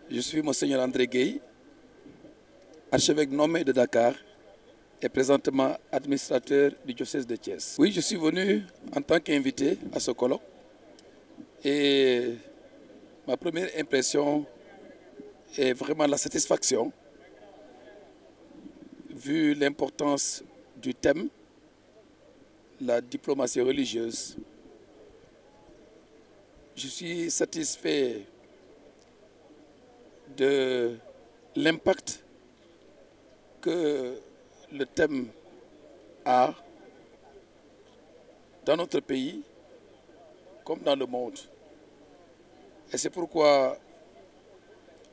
Je suis Monseigneur André Gueye, archevêque nommé de Dakar et présentement administrateur du diocèse de Thiès. Oui, je suis venu en tant qu'invité à ce colloque et ma première impression est vraiment la satisfaction vu l'importance du thème, la diplomatie religieuse. Je suis satisfait de l'impact que le thème a dans notre pays comme dans le monde. Et c'est pourquoi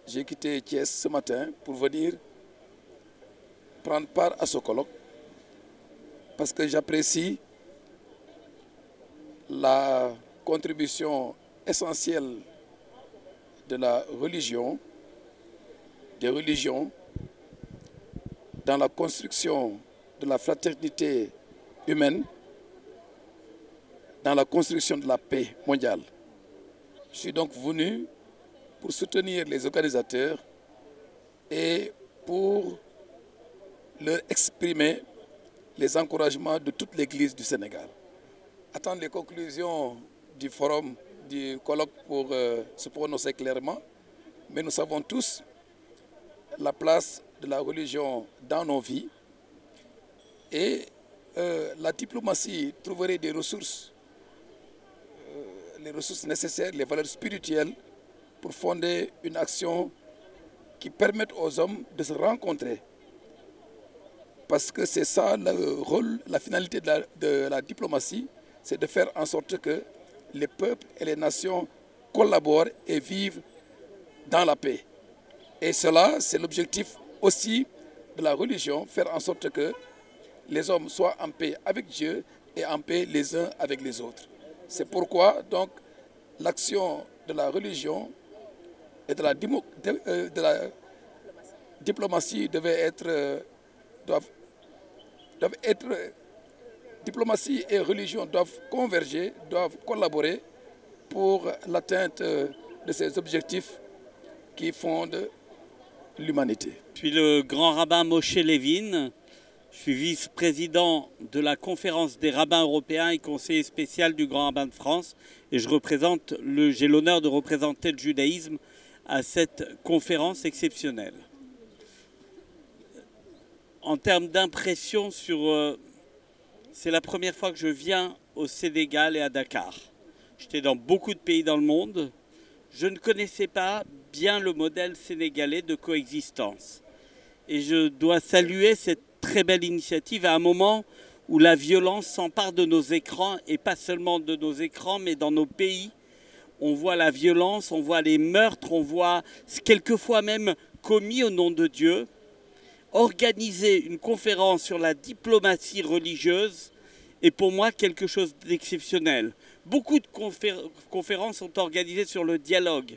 j'ai quitté Thiès ce matin pour venir prendre part à ce colloque parce que j'apprécie la contribution essentielle de la religion, des religions, dans la construction de la fraternité humaine, dans la construction de la paix mondiale. Je suis donc venu pour soutenir les organisateurs et pour leur exprimer les encouragements de toute l'Église du Sénégal. Attendre les conclusions du forum, du colloque pour se prononcer clairement, mais nous savons tous la place de la religion dans nos vies et la diplomatie trouverait des ressources, les ressources nécessaires, les valeurs spirituelles pour fonder une action qui permette aux hommes de se rencontrer. Parce que c'est ça le rôle, la finalité de la diplomatie, c'est de faire en sorte que les peuples et les nations collaborent et vivent dans la paix. Et cela, c'est l'objectif aussi de la religion, faire en sorte que les hommes soient en paix avec Dieu et en paix les uns avec les autres. C'est pourquoi donc l'action de la religion et de la diplomatie diplomatie et religion doivent converger, doivent collaborer pour l'atteinte de ces objectifs qui fondent l'humanité. Je suis le grand rabbin Moshe Levin. Je suis vice-président de la conférence des rabbins européens et conseiller spécial du grand rabbin de France. Et j'ai l'honneur de représenter le judaïsme à cette conférence exceptionnelle. En termes d'impression c'est la première fois que je viens au Sénégal et à Dakar. J'étais dans beaucoup de pays dans le monde. Je ne connaissais pas bien le modèle sénégalais de coexistence. Et je dois saluer cette très belle initiative à un moment où la violence s'empare de nos écrans, et pas seulement de nos écrans, mais dans nos pays. On voit la violence, on voit les meurtres, on voit quelquefois même commis au nom de Dieu. Organiser une conférence sur la diplomatie religieuse est pour moi quelque chose d'exceptionnel. Beaucoup de conférences sont organisées sur le dialogue,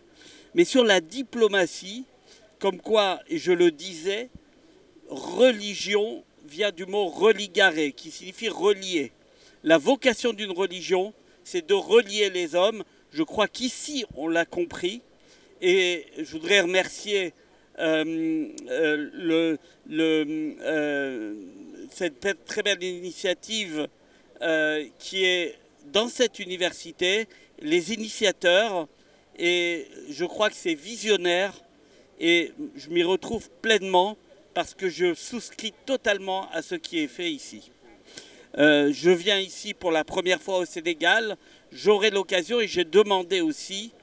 mais sur la diplomatie, comme quoi, et je le disais, religion vient du mot religare, qui signifie relier. La vocation d'une religion, c'est de relier les hommes. Je crois qu'ici, on l'a compris, et je voudrais remercier cette très belle initiative qui est dans cette université, les initiateurs, et je crois que c'est visionnaire et je m'y retrouve pleinement parce que je souscris totalement à ce qui est fait ici. Je viens ici pour la première fois au Sénégal, j'aurai l'occasion et j'ai demandé aussi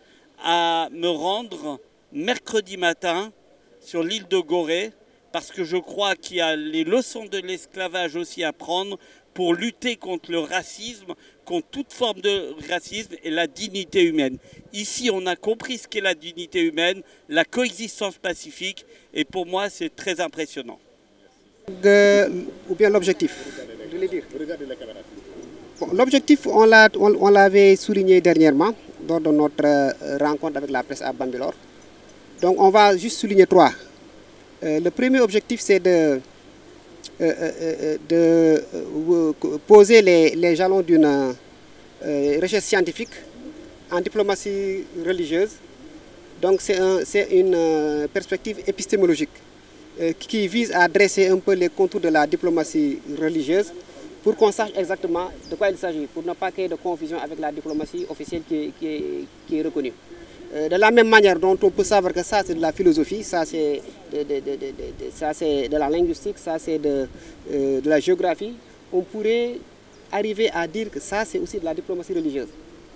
à me rendre mercredi matin sur l'île de Gorée, parce que je crois qu'il y a les leçons de l'esclavage aussi à prendre pour lutter contre le racisme, contre toute forme de racisme et la dignité humaine. Ici, on a compris ce qu'est la dignité humaine, la coexistence pacifique, et pour moi, c'est très impressionnant. Ou bien l'objectif. L'objectif, on l'avait souligné dernièrement lors de notre rencontre avec la presse à Bambilor. Donc on va juste souligner trois. Le premier objectif, c'est de poser les jalons d'une recherche scientifique en diplomatie religieuse Donc c'est une perspective épistémologique qui vise à dresser un peu les contours de la diplomatie religieuse pour qu'on sache exactement de quoi il s'agit, pour ne pas créer de confusion avec la diplomatie officielle qui est reconnue. De la même manière dont on peut savoir que ça c'est de la philosophie, ça c'est de la linguistique, ça c'est de la géographie, on pourrait arriver à dire que ça c'est aussi de la diplomatie religieuse.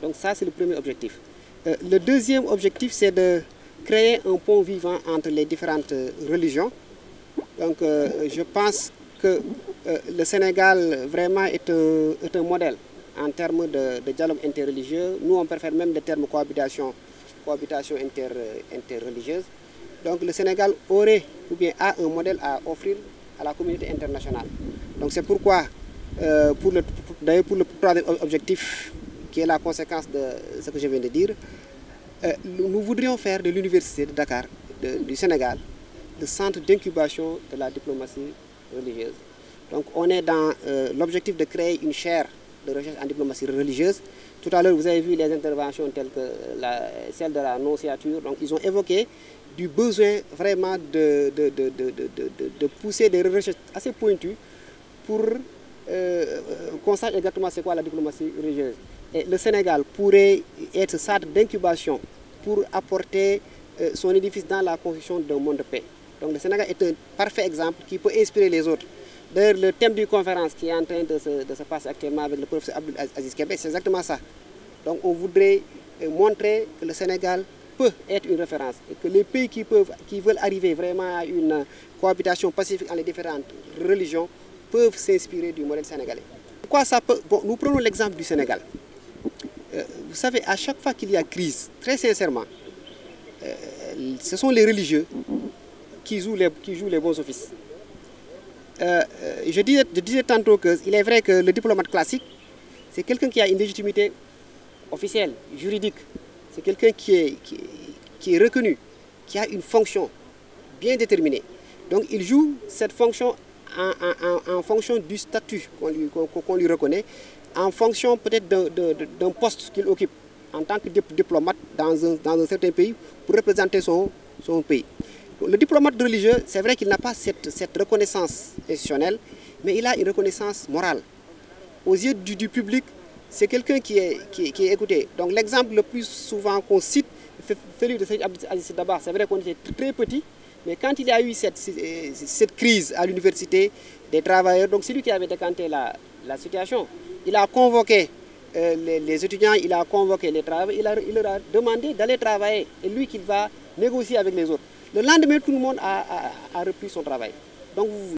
Donc ça c'est le premier objectif. Le deuxième objectif c'est de créer un pont vivant entre les différentes religions. Donc je pense que le Sénégal vraiment est un modèle en termes de dialogue interreligieux. Nous on préfère même le terme cohabitation interreligieuse. Donc le Sénégal aurait ou bien a un modèle à offrir à la communauté internationale. Donc c'est pourquoi d'ailleurs pour le troisième objectif qui est la conséquence de ce que je viens de dire, nous voudrions faire de l'université de Dakar, du Sénégal, le centre d'incubation de la diplomatie religieuse. Donc on est dans l'objectif de créer une chaire de recherche en diplomatie religieuse. Tout à l'heure vous avez vu les interventions telles que celle de la nonciature. Donc ils ont évoqué du besoin vraiment de pousser des recherches assez pointues pour qu'on sache exactement c'est quoi la diplomatie religieuse. Et le Sénégal pourrait être ce centre d'incubation pour apporter son édifice dans la construction d'un monde de paix. Donc le Sénégal est un parfait exemple qui peut inspirer les autres. D'ailleurs, le thème d'une conférence qui est en train de se passer actuellement avec le professeur Abdul Aziz Kébé, c'est exactement ça. Donc on voudrait montrer que le Sénégal peut être une référence et que les pays qui veulent arriver vraiment à une cohabitation pacifique entre les différentes religions peuvent s'inspirer du modèle sénégalais. Pourquoi ça peut... Bon, nous prenons l'exemple du Sénégal. Vous savez, à chaque fois qu'il y a crise, très sincèrement, ce sont les religieux qui jouent les bons offices. Je disais tantôt qu'il est vrai que le diplomate classique, c'est quelqu'un qui a une légitimité officielle, juridique. C'est quelqu'un qui est reconnu, qui a une fonction bien déterminée. Donc il joue cette fonction en fonction du statut qu'on lui reconnaît, en fonction peut-être d'un poste qu'il occupe en tant que diplomate dans un certain pays pour représenter son pays. Le diplomate religieux, c'est vrai qu'il n'a pas cette reconnaissance institutionnelle, mais il a une reconnaissance morale. Aux yeux du public, c'est quelqu'un qui est écouté. Donc l'exemple le plus souvent qu'on cite, c'est celui de Saïd Abdel Aziz Dabakh. C'est vrai qu'on était très petit, mais quand il y a eu cette crise à l'université des travailleurs, donc c'est lui qui avait décanté la situation. Il a convoqué les étudiants, il a convoqué les travailleurs, il leur a demandé d'aller travailler. Et lui qu'il va négocier avec les autres. Le lendemain, tout le monde a repris son travail. Donc